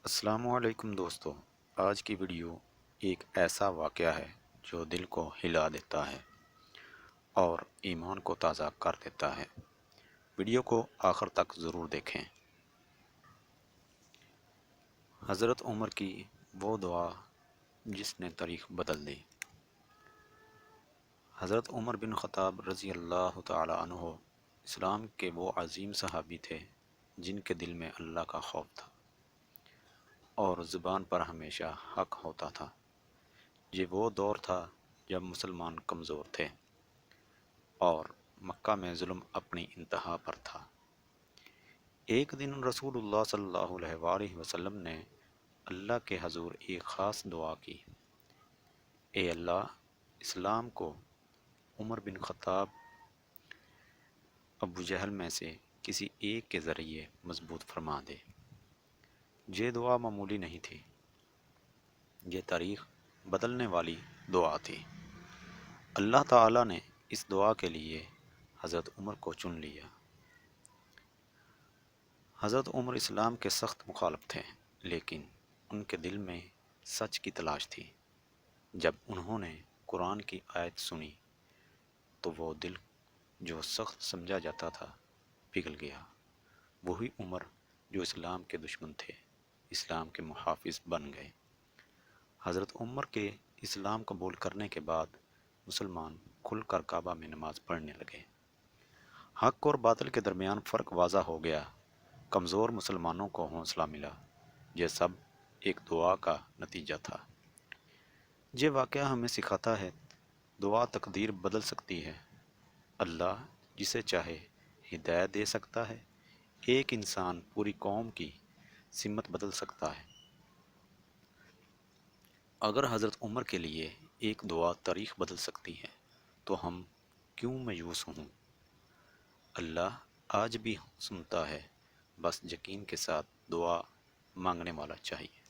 السلام علیکم دوستو، آج کی ویڈیو ایک ایسا واقعہ ہے جو دل کو ہلا دیتا ہے اور ایمان کو تازہ کر دیتا ہے۔ ویڈیو کو آخر تک ضرور دیکھیں۔ حضرت عمر کی وہ دعا جس نے تاریخ بدل دی۔ حضرت عمر بن خطاب رضی اللہ تعالی عنہ اسلام کے وہ عظیم صحابی تھے جن کے دل میں اللہ کا خوف تھا اور زبان پر ہمیشہ حق ہوتا تھا۔ یہ وہ دور تھا جب مسلمان کمزور تھے اور مکہ میں ظلم اپنی انتہا پر تھا۔ ایک دن رسول اللہ صلی اللہ علیہ وآلہ وسلم نے اللہ کے حضور ایک خاص دعا کی: اے اللہ، اسلام کو عمر بن خطاب ابو جہل میں سے کسی ایک کے ذریعے مضبوط فرما دے۔ یہ دعا معمولی نہیں تھی، یہ تاریخ بدلنے والی دعا تھی۔ اللہ تعالیٰ نے اس دعا کے لیے حضرت عمر کو چن لیا۔ حضرت عمر اسلام کے سخت مخالف تھے، لیکن ان کے دل میں سچ کی تلاش تھی۔ جب انہوں نے قرآن کی آیت سنی تو وہ دل جو سخت سمجھا جاتا تھا پگھل گیا۔ وہی عمر جو اسلام کے دشمن تھے، اسلام کے محافظ بن گئے۔ حضرت عمر کے اسلام قبول کرنے کے بعد مسلمان کھل کر کعبہ میں نماز پڑھنے لگے۔ حق اور باطل کے درمیان فرق واضح ہو گیا۔ کمزور مسلمانوں کو حوصلہ ملا۔ یہ سب ایک دعا کا نتیجہ تھا۔ یہ واقعہ ہمیں سکھاتا ہے دعا تقدیر بدل سکتی ہے۔ اللہ جسے چاہے ہدایت دے سکتا ہے۔ ایک انسان پوری قوم کی سمت بدل سکتا ہے۔ اگر حضرت عمر کے لیے ایک دعا تاریخ بدل سکتی ہے تو ہم کیوں مایوس ہوں؟ اللہ آج بھی سنتا ہے، بس یقین کے ساتھ دعا مانگنے والا چاہیے۔